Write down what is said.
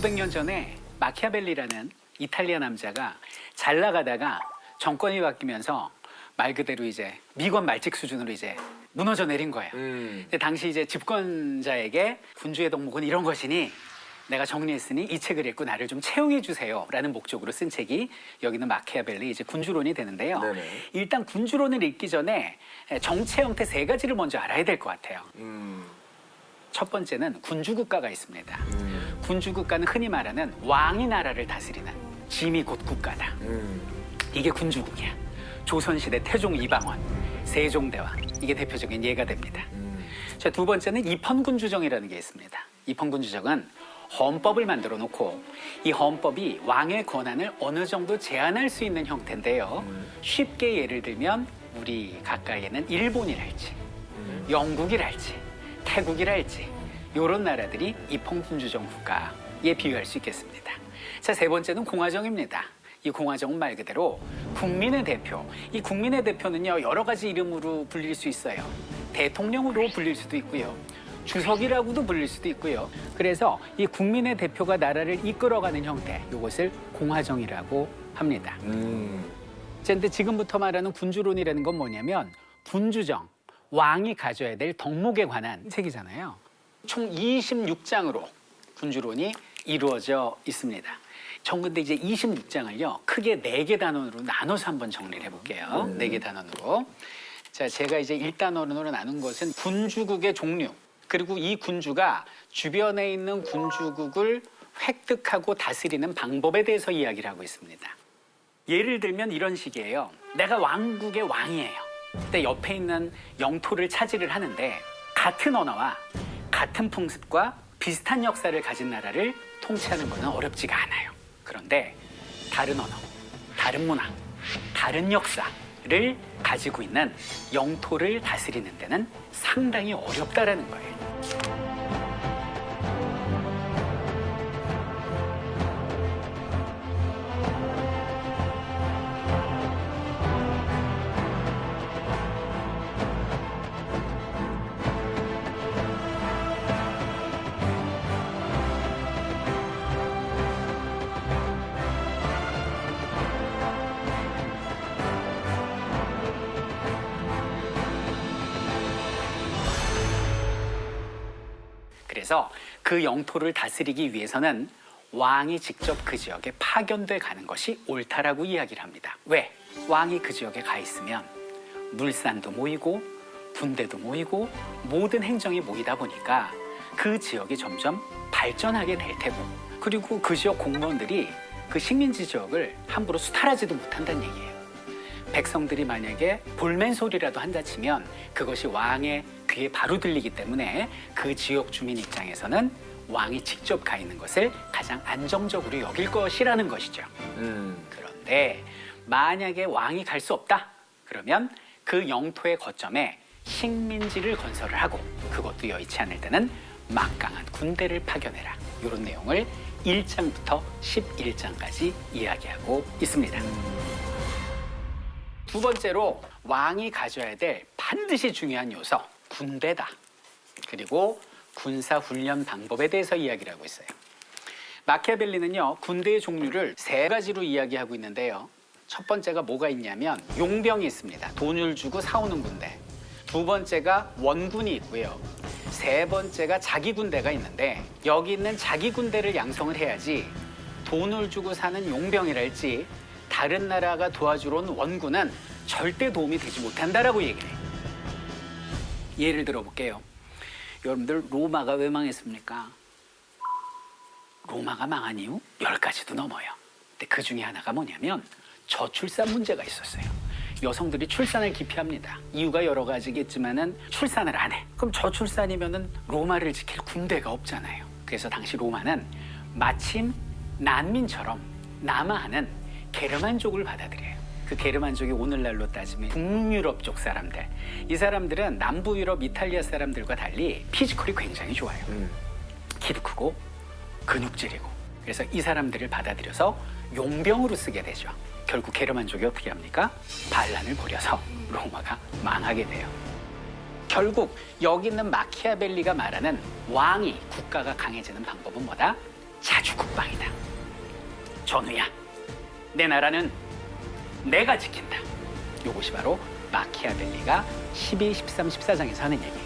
500년 전에 마키아벨리라는 이탈리아 남자가 잘 나가다가 정권이 바뀌면서 말 그대로 이제 미건 말직 수준으로 이제 무너져 내린 거예요. 근데 당시 이제 집권자에게 군주의 덕목은 이런 것이니 내가 정리했으니 이 책을 읽고 나를 좀 채용해 주세요라는 목적으로 쓴 책이 여기는 마키아벨리 이제 군주론이 되는데요. 네네. 일단 군주론을 읽기 전에 정체 형태 3가지를 먼저 알아야 될 것 같아요. 첫 번째는 군주국가가 있습니다. 군주국가는 흔히 말하는 왕이 나라를 다스리는 짐이 곧 국가다. 이게 군주국이야. 조선시대 태종 이방원, 세종대왕 이게 대표적인 예가 됩니다. 자, 두 번째는 입헌군주정이라는 게 있습니다. 입헌군주정은 헌법을 만들어 놓고 이 헌법이 왕의 권한을 어느 정도 제한할 수 있는 형태인데요. 쉽게 예를 들면 우리 가까이에는 일본이랄지 영국이랄지 태국이랄지 이런 나라들이 입헌군주정 국가에 비유할 수 있겠습니다. 자, 세 번째는 공화정입니다. 이 공화정은 말 그대로 국민의 대표. 이 국민의 대표는요, 여러 가지 이름으로 불릴 수 있어요. 대통령으로 불릴 수도 있고요. 주석이라고도 불릴 수도 있고요. 그래서 이 국민의 대표가 나라를 이끌어가는 형태, 이것을 공화정이라고 합니다. 그런데 지금부터 말하는 군주론이라는 건 뭐냐면 군주정, 왕이 가져야 될 덕목에 관한 책이잖아요. 총 26장으로 군주론이 이루어져 있습니다. 전 근데 이제 26장을요, 크게 4개 단원으로 나눠서 한번 정리를 해볼게요. 4개 단원으로. 자, 제가 이제 1단원으로 나눈 것은 군주국의 종류, 그리고 이 군주가 주변에 있는 군주국을 획득하고 다스리는 방법에 대해서 이야기를 하고 있습니다. 예를 들면 이런 식이에요. 내가 왕국의 왕이에요. 근데 옆에 있는 영토를 차지를 하는데 같은 언어와 같은 풍습과 비슷한 역사를 가진 나라를 통치하는 것은 어렵지가 않아요. 그런데 다른 언어, 다른 문화, 다른 역사를 가지고 있는 영토를 다스리는 데는 상당히 어렵다라는 거예요. 그래서 그 영토를 다스리기 위해서는 왕이 직접 그 지역에 파견돼 가는 것이 옳다라고 이야기를 합니다. 왜? 왕이 그 지역에 가 있으면 물산도 모이고 군대도 모이고 모든 행정이 모이다 보니까 그 지역이 점점 발전하게 될 테고, 그리고 그 지역 공무원들이 그 식민지 지역을 함부로 수탈하지도 못한다는 얘기예요. 백성들이 만약에 볼멘 소리라도 한다 치면 그것이 왕의 귀에 바로 들리기 때문에 그 지역 주민 입장에서는 왕이 직접 가 있는 것을 가장 안정적으로 여길 것이라는 것이죠. 그런데 만약에 왕이 갈 수 없다 그러면 그 영토의 거점에 식민지를 건설을 하고, 그것도 여의치 않을 때는 막강한 군대를 파견해라, 이런 내용을 1장부터 11장까지 이야기하고 있습니다. 두 번째로 왕이 가져야 될 반드시 중요한 요소, 군대다. 그리고 군사훈련 방법에 대해서 이야기를 하고 있어요. 마키아벨리는요, 군대의 종류를 3가지로 이야기하고 있는데요. 첫 번째가 뭐가 있냐면 용병이 있습니다. 돈을 주고 사오는 군대. 두 번째가 원군이 있고요. 세 번째가 자기 군대가 있는데, 여기 있는 자기 군대를 양성을 해야지 돈을 주고 사는 용병이랄지 다른 나라가 도와주러 온 원군은 절대 도움이 되지 못한다라고 얘기를 해요. 예를 들어 볼게요. 여러분들, 로마가 왜 망했습니까? 로마가 망한 이유 10가지도 넘어요. 근데 그 중에 하나가 뭐냐면 저출산 문제가 있었어요. 여성들이 출산을 기피합니다. 이유가 여러 가지겠지만은 출산을 안 해. 그럼 저출산이면은 로마를 지킬 군대가 없잖아요. 그래서 당시 로마는 마침 난민처럼 남하하는 게르만족을 받아들여요. 그 게르만족이 오늘날로 따지면 북유럽 쪽 사람들. 이 사람들은 남부 유럽 이탈리아 사람들과 달리 피지컬이 굉장히 좋아요. 키도 크고 근육질이고. 그래서 이 사람들을 받아들여서 용병으로 쓰게 되죠. 결국 게르만족이 어떻게 합니까? 반란을 벌여서 로마가 망하게 돼요. 결국 여기 있는 마키아벨리가 말하는 왕이 국가가 강해지는 방법은 뭐다? 자주국방이다. 전우야, 내 나라는 내가 지킨다. 이것이 바로 마키아벨리가 12, 13, 14장에서 하는 얘기예요.